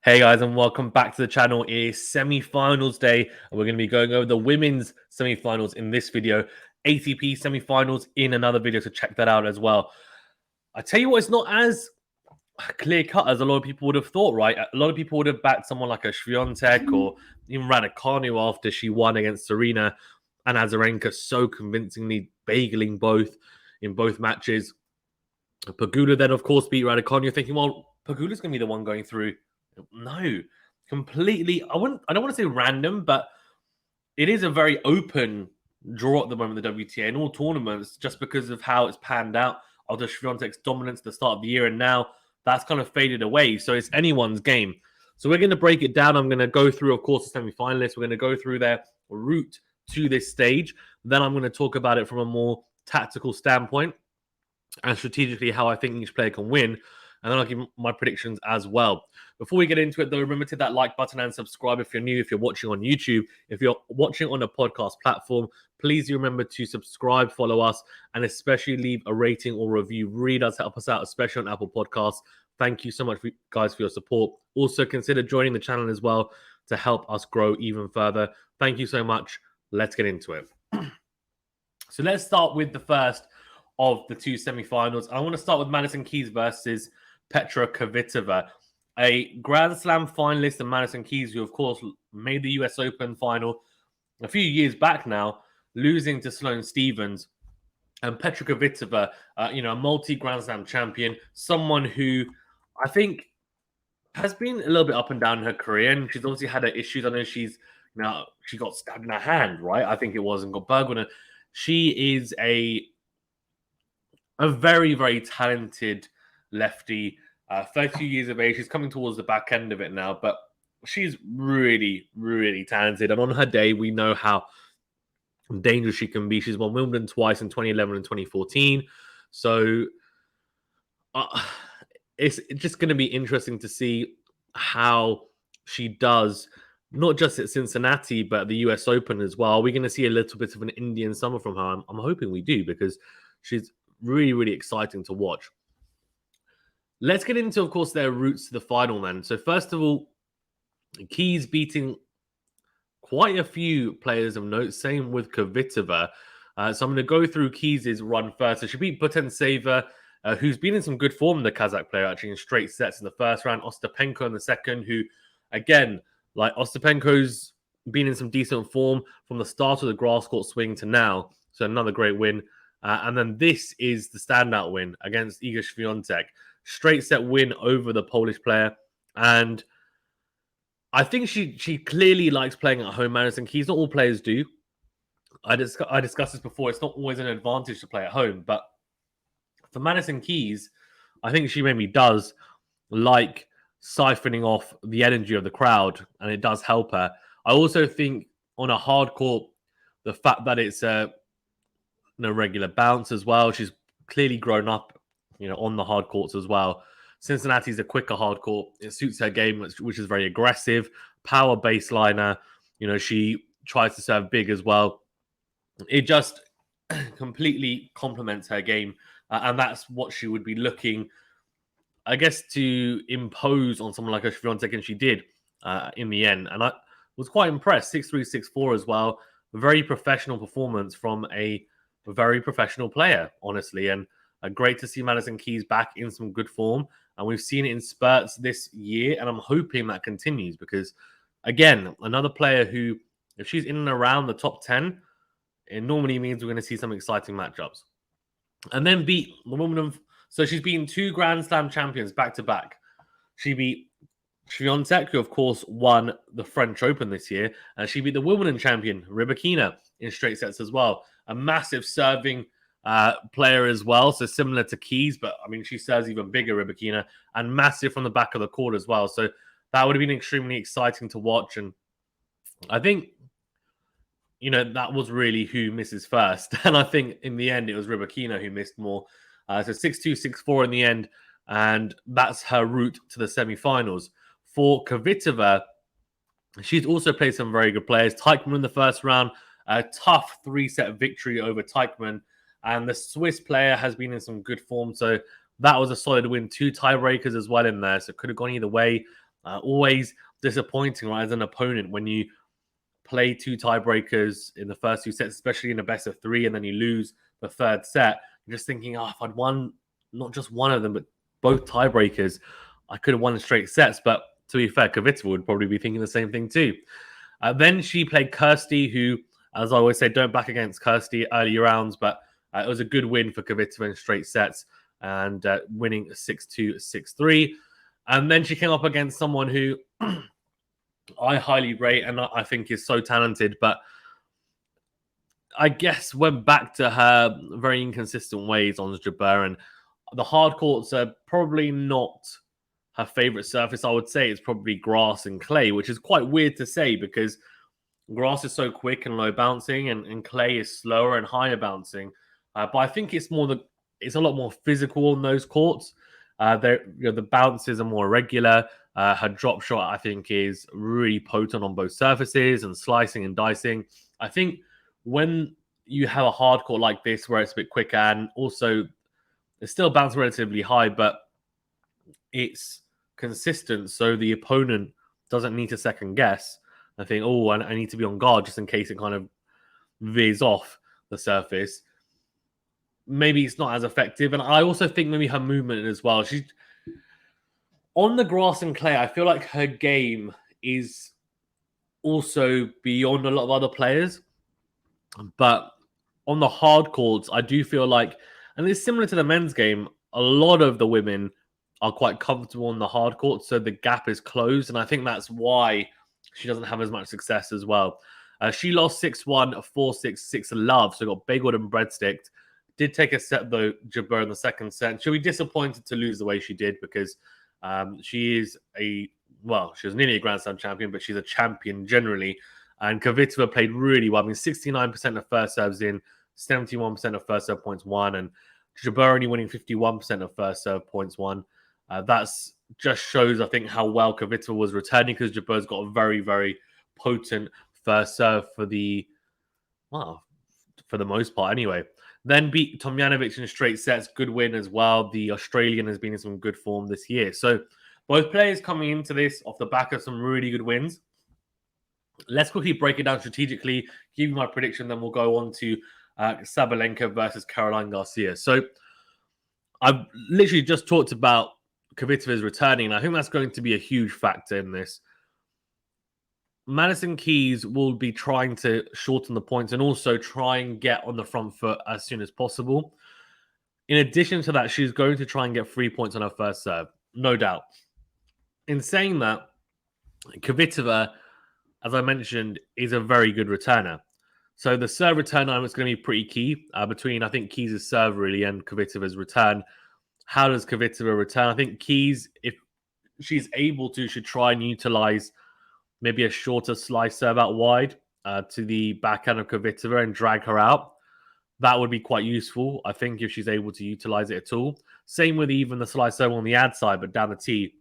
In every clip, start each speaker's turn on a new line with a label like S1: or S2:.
S1: Hey guys, and welcome back to the channel. It is semi-finals day, and we're going to be going over the women's semi-finals in this video. ATP semi-finals in another video, so check that out as well. I tell you what, it's not as clear-cut as a lot of people would have thought, right? A lot of people would have backed someone like a Swiatek or even Raducanu after she won against Serena and Azarenka so convincingly, bagling both in both matches. Pegula then, of course, beat Raducanu. You're thinking, well, Pegula's going to be the one going through. No, completely. I don't want to say random, but it is a very open draw at the moment, the WTA, in all tournaments, just because of how it's panned out after Swiatek's dominance at the start of the year, and now that's kind of faded away. So it's anyone's game. So we're going to break it down. I'm going to go through, of course, the semi-finalists. We're going to go through their route to this stage. Then I'm going to talk about it from a more tactical standpoint and strategically how I think each player can win. And then I'll give my predictions as well. Before we get into it, though, remember to hit that like button and subscribe if you're new, if you're watching on YouTube. If you're watching on a podcast platform, please do remember to subscribe, follow us, and especially leave a rating or review. Really does help us out, especially on Apple Podcasts. Thank you so much, guys, for your support. Also, consider joining the channel as well to help us grow even further. Thank you so much. Let's get into it. So let's start with the first of the two semi-finals. I want to start with Madison Keys versus Petra Kvitova, a Grand Slam finalist in Madison Keys, who, of course, made the US Open final a few years back now, losing to Sloane Stephens. And Petra Kvitova, a multi-Grand Slam champion, someone who I think has been a little bit up and down in her career, and she's obviously had her issues. I know she got stabbed in her hand, right? I think it was, and got burgled. And she is a very, very talented lefty, 32 years of age. She's coming towards the back end of it now, but she's really, really talented. And on her day, we know how dangerous she can be. She's won Wimbledon twice in 2011 and 2014. So it's just going to be interesting to see how she does, not just at Cincinnati, but at the US Open as well. Are we going to see a little bit of an Indian summer from her? I'm hoping we do, because she's really, really exciting to watch. Let's get into, of course, their routes to the final then. So first of all, Keys beating quite a few players of note. Same with Kavitava. So I'm going to go through Keys' run first. So she beat Potentseva, who's been in some good form, the Kazakh player, actually, in straight sets in the first round. Ostapenko in the second, who, again, like Ostapenko's been in some decent form from the start of the grass court swing to now. So another great win. And then this is the standout win against Iga Swiatek. Straight set win over the Polish player. And I think she clearly likes playing at home, Madison Keys. Not all players do. I discussed this before. It's not always an advantage to play at home. But for Madison Keys, I think she maybe does like siphoning off the energy of the crowd. And it does help her. I also think on a hard court, the fact that it's a regular bounce as well. She's clearly grown up, on the hard courts as well. Cincinnati's a quicker hard court. It suits her game, which is very aggressive. Power baseliner. She tries to serve big as well. It just completely complements her game. And that's what she would be looking, I guess, to impose on someone like a Swiatek, and she did in the end. And I was quite impressed. 6-3, 6-4 as well. A very professional performance from a very professional player, honestly. And great to see Madison Keys back in some good form. And we've seen it in spurts this year. And I'm hoping that continues because, again, another player who, if she's in and around the top 10, it normally means we're going to see some exciting matchups. And then beat the woman of... So she's beaten two Grand Slam champions back-to-back. She beat Swiatek, who, of course, won the French Open this year. And she beat the Wimbledon champion, Rybakina, in straight sets as well. A massive serving player as well, so similar to Keys, but I mean, she serves even bigger, Rybakina, and massive from the back of the court as well. So that would have been extremely exciting to watch. And I think, that was really who misses first. And I think in the end, it was Rybakina who missed more. So 6-2, 6-4 in the end. And that's her route to the semi-finals. For Kvitova, she's also played some very good players. Teichmann in the first round, a tough 3-set victory over Teichmann. And the Swiss player has been in some good form. So that was a solid win. 2 tiebreakers as well in there. So it could have gone either way. Always disappointing, right, as an opponent when you play 2 tiebreakers in the first 2 sets, especially in a best of 3, and then you lose the third set. You're just thinking, if I'd won not just one of them, but both tiebreakers, I could have won straight sets. But to be fair, Kvitova would probably be thinking the same thing too. Then she played Kirsty, who, as I always say, don't back against Kirsty early rounds, but it was a good win for Kvitova in straight sets and winning 6-2, 6-3. And then she came up against someone who I highly rate and I think is so talented, but I guess went back to her very inconsistent ways on Jabeur, and the hard courts are probably not her favorite surface. I would say it's probably grass and clay, which is quite weird to say because grass is so quick and low bouncing, and clay is slower and higher bouncing. But I think it's it's a lot more physical on those courts. The bounces are more regular. Her drop shot, I think, is really potent on both surfaces and slicing and dicing. I think when you have a hard court like this where it's a bit quicker and also it's still bounced relatively high, but it's consistent, so the opponent doesn't need to second guess. I think, I need to be on guard just in case it kind of veers off the surface. Maybe it's not as effective. And I also think maybe her movement as well. She's on the grass and clay. I feel like her game is also beyond a lot of other players. But on the hard courts, I do feel like, and it's similar to the men's game, a lot of the women are quite comfortable on the hard court, so the gap is closed. And I think that's why she doesn't have as much success as well. She lost 6-1, 4-6, 6-love, so got bagelled and breadsticked. Did take a set, though, Jabeur in the second set. She'll be disappointed to lose the way she did because she is she was nearly a Grand Slam champion, but she's a champion generally. And Kavitova played really well. I mean, 69% of first serves in, 71% of first serve points won, and Jabeur only winning 51% of first serve points won. That's just shows, I think, how well Kvitova was returning because Jabeur's got a very, very potent first serve for the most part anyway. Then beat Tomljanovic in straight sets. Good win as well. The Australian has been in some good form this year. So both players coming into this off the back of some really good wins. Let's quickly break it down strategically, give you my prediction, then we'll go on to Sabalenka versus Caroline Garcia. So I've literally just talked about Kvitova's returning, and I think that's going to be a huge factor in this. Madison Keys will be trying to shorten the points and also try and get on the front foot as soon as possible. In addition to that, she's going to try and get 3 points on her first serve, no doubt. In saying that, Kvitova, as I mentioned, is a very good returner. So the serve return time is going to be pretty key between, I think, Keys' serve really and Kvitova's return. How does Kvitova return? I think Keys, if she's able to, should try and utilize maybe a shorter slice serve out wide to the backhand of Kvitova and drag her out. That would be quite useful, I think, if she's able to utilize it at all. Same with even the slice serve on the ad side, but down the tee.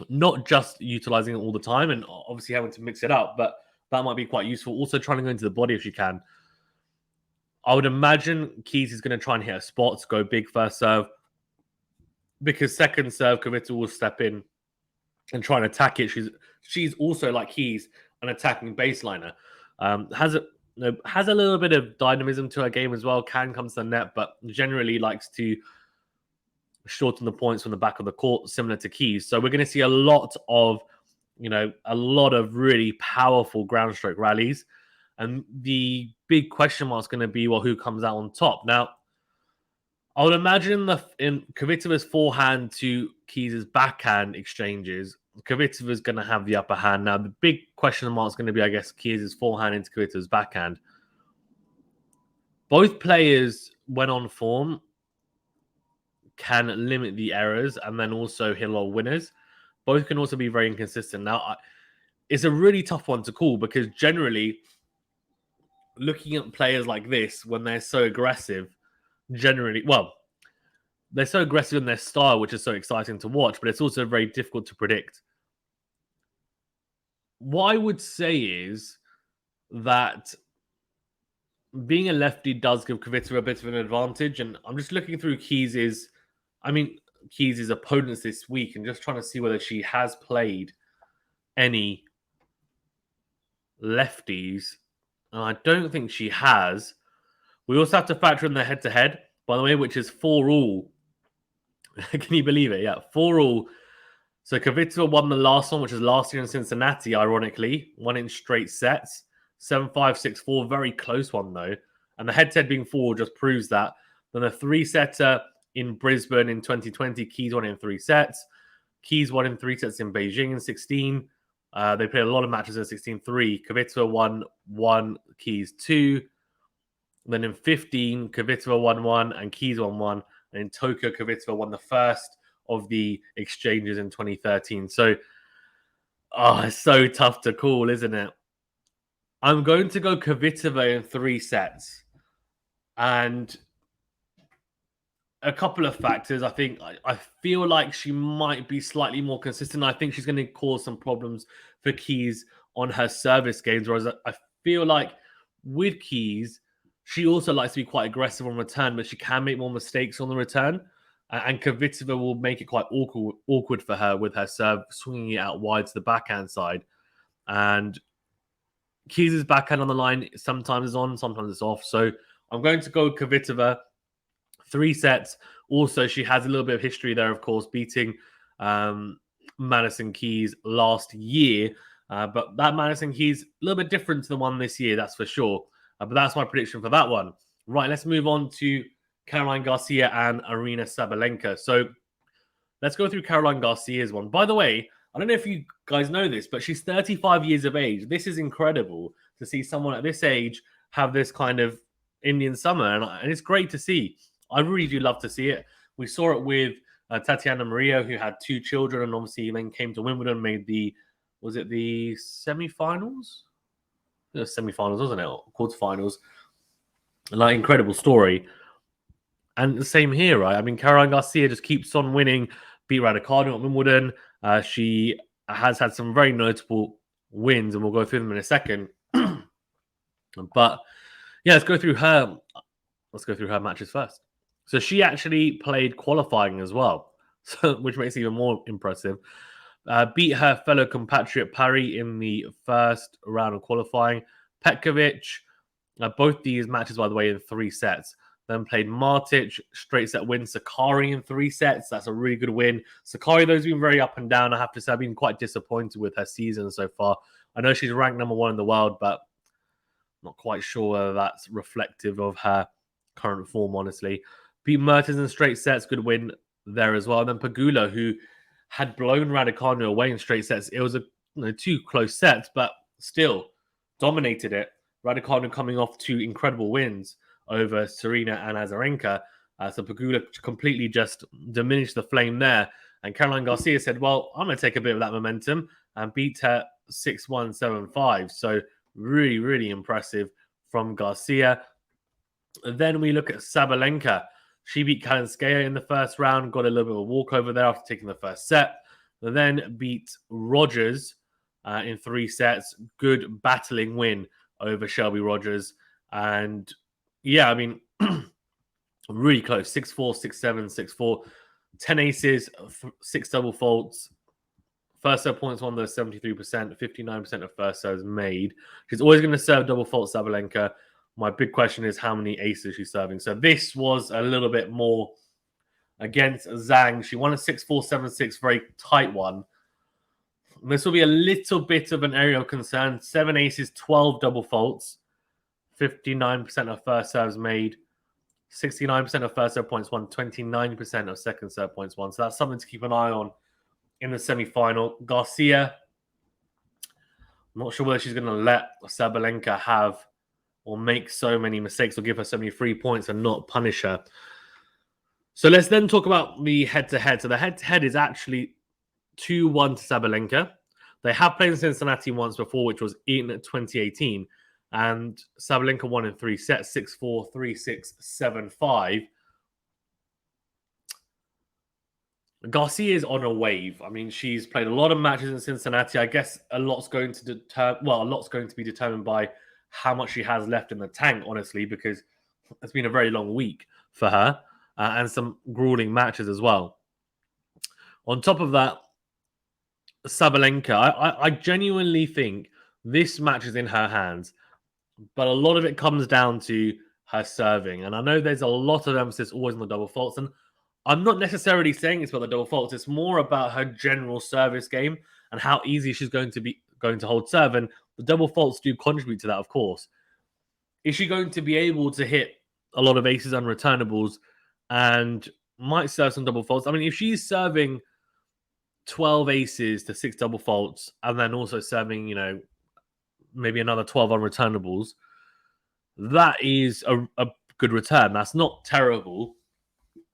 S1: Not just utilizing it all the time and obviously having to mix it up, but that might be quite useful. Also trying to go into the body if she can. I would imagine Keys is going to try and hit her spots, go big first serve, because second serve, Kvitova will step in and try and attack it. She's also, like Keys, an attacking baseliner. Has a little bit of dynamism to her game as well, can come to the net, but generally likes to shorten the points from the back of the court, similar to Keys. So we're going to see a lot of really powerful ground stroke rallies. And the big question mark is going to be, well, who comes out on top? Now, I would imagine in Kvitova's forehand to Keys' backhand exchanges, Kvitova's going to have the upper hand. Now, the big question mark is going to be, I guess, Keys' forehand into Kvitova's backhand. Both players, when on form, can limit the errors and then also hit a lot of winners. Both can also be very inconsistent. Now, it's a really tough one to call because generally, looking at players like this, when they're so aggressive, they're so aggressive in their style, which is so exciting to watch, but it's also very difficult to predict. What I would say is that being a lefty does give Kvitova a bit of an advantage, and I'm just looking through Keys' Keys' opponents this week and just trying to see whether she has played any lefties. And I don't think she has. We also have to factor in the head-to-head, by the way, which is 4-all. Can you believe it? Yeah, 4-all. So Kavitova won the last one, which was last year in Cincinnati, ironically. Won in straight sets. 7-5, 6-4. Very close one, though. And the head-to-head being 4 just proves that. Then a 3-setter in Brisbane in 2020. Keys won in 3 sets. Keys won in 3 sets in Beijing in 16. They played a lot of matches in 16-3. Kvitova won 1, Keys 2. Then in 15, Kvitova won 1 and Keys won 1. And in Tokyo, Kvitova won the first of the exchanges in 2013. So, it's so tough to call, isn't it? I'm going to go Kvitova in 3 sets. And a couple of factors. I feel like she might be slightly more consistent. I think she's going to cause some problems for Keys on her service games. Whereas I feel like with Keys, she also likes to be quite aggressive on return, but she can make more mistakes on the return. And Kvitova will make it quite awkward for her with her serve, swinging it out wide to the backhand side. And Keys' backhand on the line sometimes is on, sometimes it's off. So I'm going to go Kvitova. 3 sets. Also, she has a little bit of history there, of course, beating Madison Keys last year. But that Madison Keys, a little bit different to the one this year, that's for sure. But that's my prediction for that one. Right, let's move on to Caroline Garcia and Aryna Sabalenka. So let's go through Caroline Garcia's one. By the way, I don't know if you guys know this, but she's 35 years of age. This is incredible to see someone at this age have this kind of Indian summer. And it's great to see. I really do love to see it. We saw it with Tatiana Maria, who had 2 children, and obviously then came to Wimbledon, made the semi-finals? It was semi-finals, wasn't it? Quarterfinals. Like, incredible story. And the same here, right? I mean, Caroline Garcia just keeps on winning, beat Raducanu at Wimbledon. She has had some very notable wins, and we'll go through them in a second. But yeah, let's go through her matches first. So she actually played qualifying as well, which makes it even more impressive. Beat her fellow compatriot Parry in the first round of qualifying. Petkovic, both these matches, by the way, in 3 sets. Then played Martic, straight set win. Sakkari in 3 sets. That's a really good win. Sakkari, though, has been very up and down. I have to say, I've been quite disappointed with her season so far. I know she's ranked number 1 in the world, but I'm not quite sure whether that's reflective of her current form, honestly. Beat Mertens in straight sets, good win there as well. And then Pegula, who had blown Raducanu away in straight sets. It was 2 close sets, but still dominated it. Raducanu coming off 2 incredible wins over Serena and Azarenka. So Pegula completely just diminished the flame there. And Caroline Garcia said, well, I'm going to take a bit of that momentum and beat her 6-1, 7-5. So really, really impressive from Garcia. And then we look at Sabalenka. She beat Kalinskaya in the first round, got a little bit of a walkover there after taking the first set. And then beat Rogers in 3 sets. Good battling win over Shelby Rogers. And yeah, I mean, really close. 6-4, 6-7, 6-4. 10 aces, 6 double faults. First serve points won, those 73%, 59% of first serves made. She's always going to serve double fault, Sabalenka. My big question is how many aces she's serving. So this was a little bit more against Zhang. She won a 6-4, 7-6, very tight one. This will be a little bit of an area of concern. 7 aces, 12 double faults, 59% of first serves made, 69% of first serve points won, 29% of second serve points won. So that's something to keep an eye on in the semi-final. Garcia, I'm not sure whether she's going to let Sabalenka have or make so many mistakes or give her so many free points and not punish her. So let's then talk about the head-to-head. So the head-to-head is actually 2-1 to Sabalenka. They have played in Cincinnati once before, which was in 2018. And Sabalenka won in 3 sets, 6-4, 3-6, 7-5. Garcia is on a wave. I mean, she's played a lot of matches in Cincinnati. I guess a lot's going to be determined by how much she has left in the tank, honestly, because it's been a very long week for her and some grueling matches as well. On top of that, Sabalenka, I genuinely think this match is in her hands, but a lot of it comes down to her serving. And I know there's a lot of emphasis always on the double faults, and I'm not necessarily saying it's about the double faults. It's more about her general service game and how easy she's going to hold serve. And the double faults do contribute to that, of course. Is she going to be able to hit a lot of aces unreturnables and might serve some double faults? I mean, if she's serving 12 aces to 6 double faults and then also serving, maybe another 12 unreturnables, that is a good return. That's not terrible.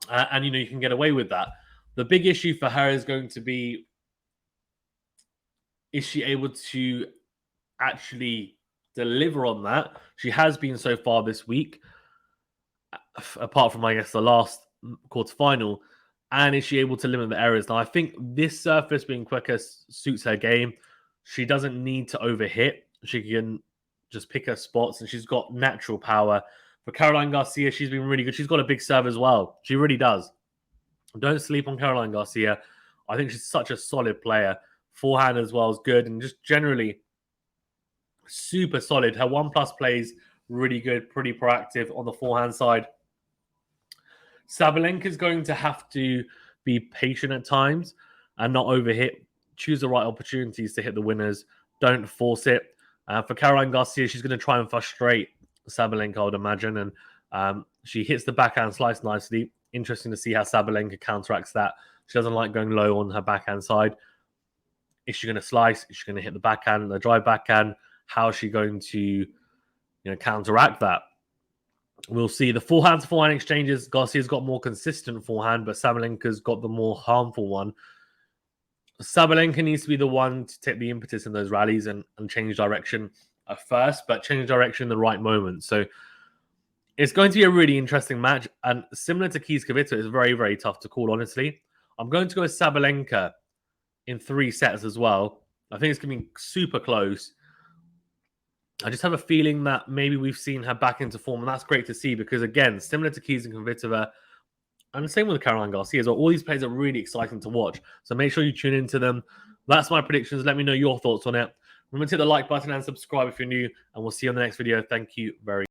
S1: And, you can get away with that. The big issue for her is going to be, is she able to actually deliver on that? She has been so far this week, apart from, I guess, the last quarterfinal. And is she able to limit the errors? Now, I think this surface being quicker suits her game. She doesn't need to overhit. She can just pick her spots, and she's got natural power. For Caroline Garcia, she's been really good. She's got a big serve as well. She really does. Don't sleep on Caroline Garcia. I think she's such a solid player. Forehand as well is good, and just generally super solid. Her 1+ play is really good, pretty proactive on the forehand side. Sabalenka is going to have to be patient at times and not overhit. Choose the right opportunities to hit the winners. Don't force it. For Caroline Garcia, she's going to try and frustrate Sabalenka, I would imagine. And she hits the backhand slice nicely. Interesting to see how Sabalenka counteracts that. She doesn't like going low on her backhand side. Is she going to slice? Is she going to hit the backhand, the drive backhand? How is she going to counteract that? We'll see. The forehand to forehand exchanges, Garcia's got more consistent forehand, but Sabalenka's got the more harmful one. Sabalenka needs to be the one to take the impetus in those rallies and change direction at first, but change direction in the right moment. So it's going to be a really interesting match. And similar to Kvitova, it's very, very tough to call, honestly. I'm going to go with Sabalenka in 3 sets as well. I think it's going to be super close. I just have a feeling that maybe we've seen her back into form, and that's great to see because, again, similar to Keys and Kvitova, and the same with Caroline Garcia as well, all these players are really exciting to watch. So make sure you tune into them. That's my predictions. Let me know your thoughts on it. Remember to hit the like button and subscribe if you're new, and we'll see you on the next video. Thank you very much.